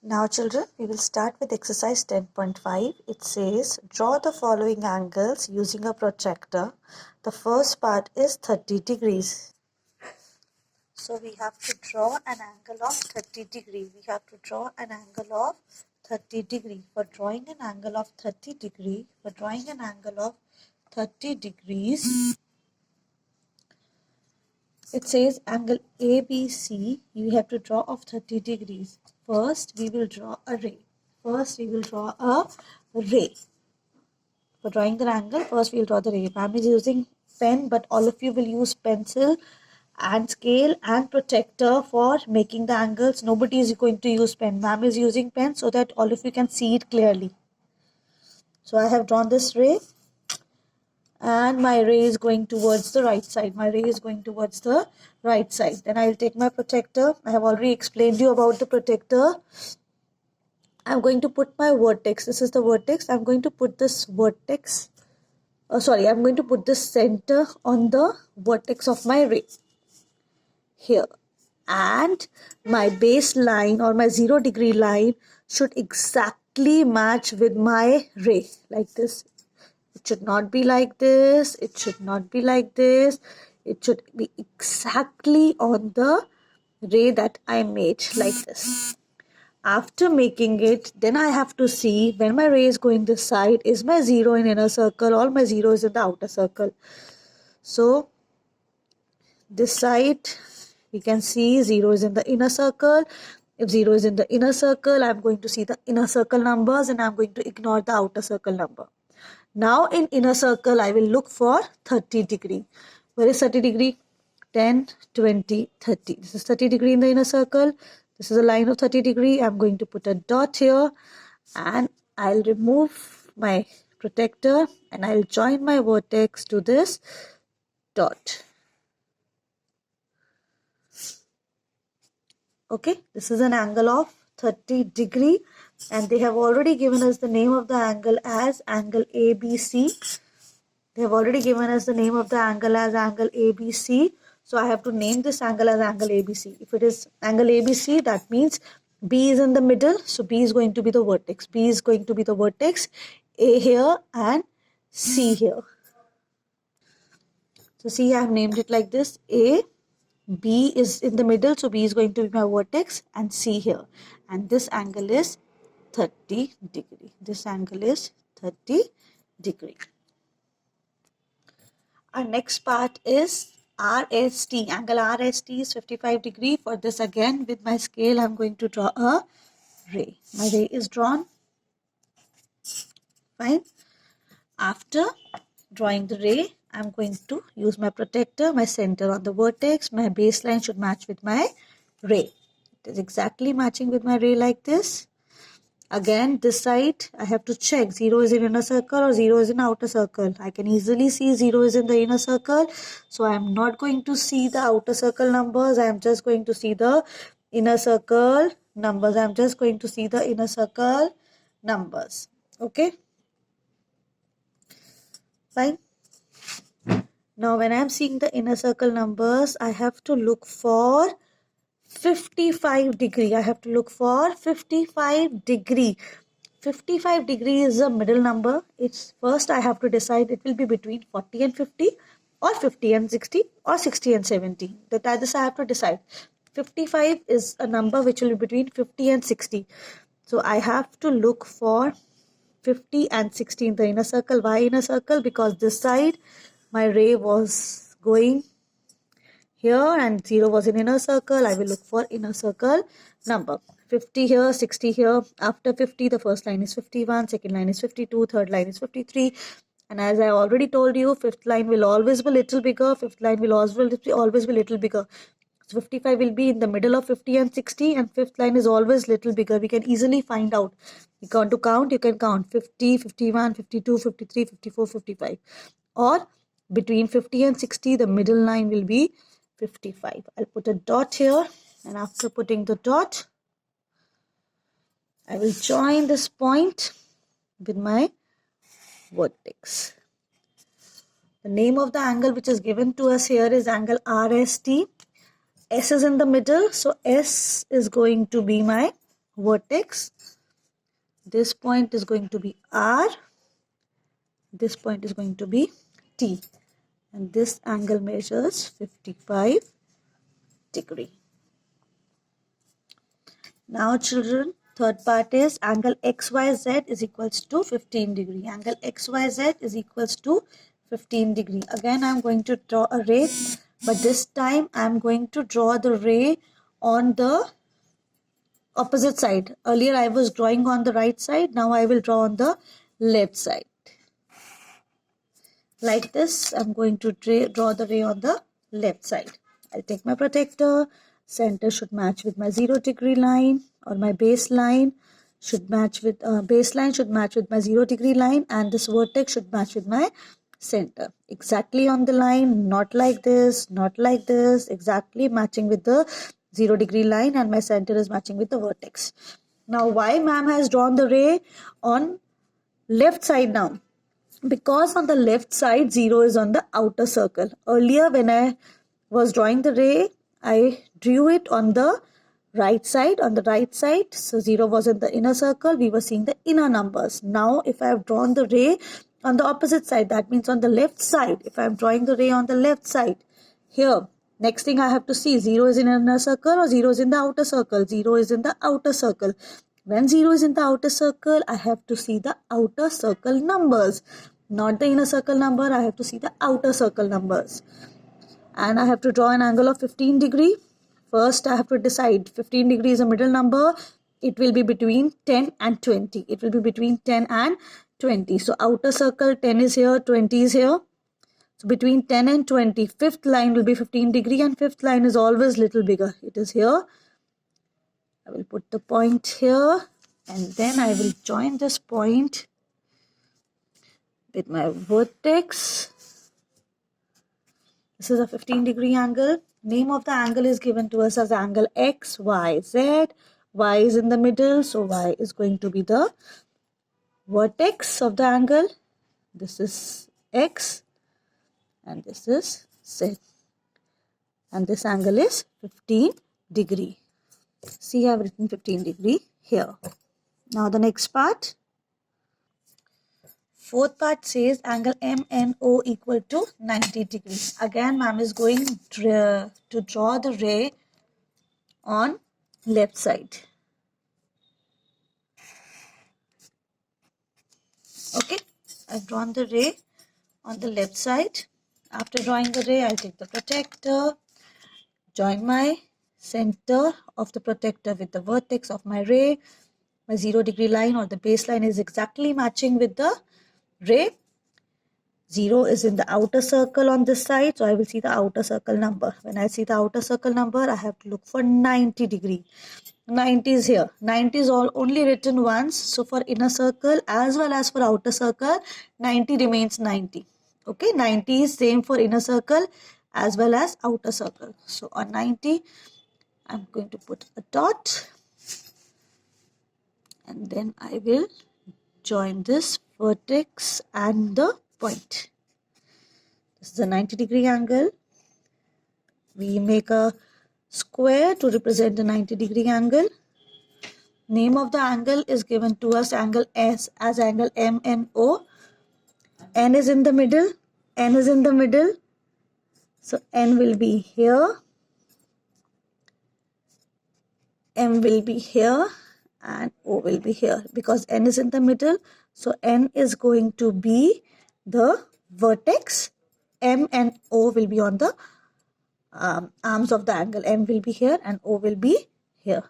Now children, we will start with exercise 10.5. It says, draw the following angles using a protractor. The first part is 30 degrees. So we have to draw an angle of 30 degree. We have to draw an angle of 30 degree. For drawing an angle of 30 degree, it says angle ABC, you have to draw of 30 degrees. First, we will draw a ray. For drawing the angle, first we will draw the ray. Ma'am is using pen, but all of you will use pencil and scale and protractor for making the angles. Nobody is going to use pen. Ma'am is using pen so that all of you can see it clearly. So I have drawn this ray. And my ray is going towards the right side. Then I will take my protractor. I have already explained you about the protractor. I'm going to put my vertex. This is the vertex. I'm going to put this vertex. I'm going to put the center on the vertex of my ray. Here. And my baseline or my 0 degree line should exactly match with my ray. Like this. It should not be like this. It should not be like this. It should be exactly on the ray that I made, like this. After making it, then I have to see when my ray is going this side, is my 0 in inner circle or my 0 is in the outer circle. So this side, we can see 0 is in the inner circle. If 0 is in the inner circle, I'm going to see the inner circle numbers and I'm going to ignore the outer circle number. Now in inner circle, I will look for 30 degree. Where is 30 degree? 10, 20, 30. This is 30 degree in the inner circle. This is a line of 30 degree. I'm going to put a dot here and I'll remove my protractor and I'll join my vertex to this dot. Okay, this is an angle of 30 degree and they have already given us the name of the angle as angle ABC. They have already given us the name of the angle as angle ABC. So I have to name this angle as angle ABC. If it is angle ABC, that means B is in the middle. So B is going to be the vertex. B is going to be the vertex. A here and C here. So see, I have named it like this. A, B is in the middle. So B is going to be my vertex and C here. And this angle is 30 degree. This angle is 30 degree. Our next part is RST. Angle RST is 55 degree. For this again with my scale I'm going to draw a ray. My ray is drawn. Fine. After drawing the ray, I'm going to use my protractor, my center on the vertex. My baseline should match with my ray. It is exactly matching with my ray like this. Again, this side, I have to check 0 is in inner circle or 0 is in outer circle. I can easily see 0 is in the inner circle. So, I am not going to see the outer circle numbers. I am just going to see the inner circle numbers. Okay. Fine. Now, when I am seeing the inner circle numbers, I have to look for 55 degree. I have to look for 55 degree. 55 degree is a middle number. It's first I have to decide it will be between 40 and 50 or 50 and 60 or 60 and 70. This I have to decide. 55 is a number which will be between 50 and 60. So I have to look for 50 and 60 in the inner circle. Why inner circle? Because this side my ray was going here and 0 was in inner circle. I will look for inner circle number. 50 here, 60 here. After 50, the first line is 51, second line is 52, third line is 53. And as I already told you, fifth line will always be little bigger. Fifth line will always be little bigger. So 55 will be in the middle of 50 and 60 and fifth line is always little bigger. We can easily find out. You want to count, you can count 50, 51, 52, 53, 54, 55. Or between 50 and 60, the middle line will be 55. I'll put a dot here and after putting the dot, I will join this point with my vertex. The name of the angle which is given to us here is angle RST. S is in the middle, so S is going to be my vertex. This point is going to be R. This point is going to be T. And this angle measures 55 degree. Now children, third part is angle XYZ is equals to 15 degree. Angle XYZ is equals to 15 degree. Again, I am going to draw a ray, but this time I am going to draw the ray on the opposite side. Earlier I was drawing on the right side. Now I will draw on the left side. Like this, I'm going to draw the ray on the left side. I'll take my protector. Center should match with my 0 degree line, or my baseline should match with my 0 degree line, and this vertex should match with my center. Exactly on the line, not like this, not like this, exactly matching with the 0 degree line, and my center is matching with the vertex. Now, why ma'am has drawn the ray on left side now? Because on the left side, 0 is on the outer circle. Earlier, when I was drawing the ray, I drew it on the right side. So 0 was in the inner circle. We were seeing the inner numbers. Now, if I have drawn the ray on the opposite side, that means on the left side. If I am drawing the ray on the left side, here, next thing I have to see, 0 is in inner circle or 0 is in the outer circle. 0 is in the outer circle. When 0 is in the outer circle, I have to see the outer circle numbers. Not the inner circle number, I have to see the outer circle numbers. And I have to draw an angle of 15 degree. First, I have to decide 15 degree is a middle number. It will be between 10 and 20. It will be between 10 and 20. So, outer circle 10 is here, 20 is here. So, between 10 and 20, fifth line will be 15 degree, and fifth line is always little bigger. It is here. I will put the point here, and then I will join this point with my vertex. This is a 15 degree angle. Name of the angle is given to us as angle X, Y, Z. Y is in the middle, so Y is going to be the vertex of the angle. This is X and this is Z. And this angle is 15 degree. See, I have written 15 degree here. Now the next part. Fourth part says angle MNO equal to 90 degrees. Again, ma'am is going to draw the ray on left side. Okay, I've drawn the ray on the left side. After drawing the ray, I'll take the protector, join my center of the protector with the vertex of my ray. My 0 degree line or the baseline is exactly matching with the ray. 0 is in the outer circle on this side, so I will see the outer circle number. When I see the outer circle number, I have to look for 90 degree. 90 is here. 90 is only written once, so for inner circle as well as for outer circle, 90 remains 90. Okay, 90 is same for inner circle as well as outer circle. So on 90, I'm going to put a dot, and then I will join this vertex and the point. This is a 90 degree angle. We make a square to represent the 90 degree angle. Name of the angle is given to us angle S as angle MNO. N is in the middle. N is in the middle. So N will be here. M will be here. And O will be here because N is in the middle. So N is going to be the vertex. M and O will be on the arms of the angle. M will be here and O will be here.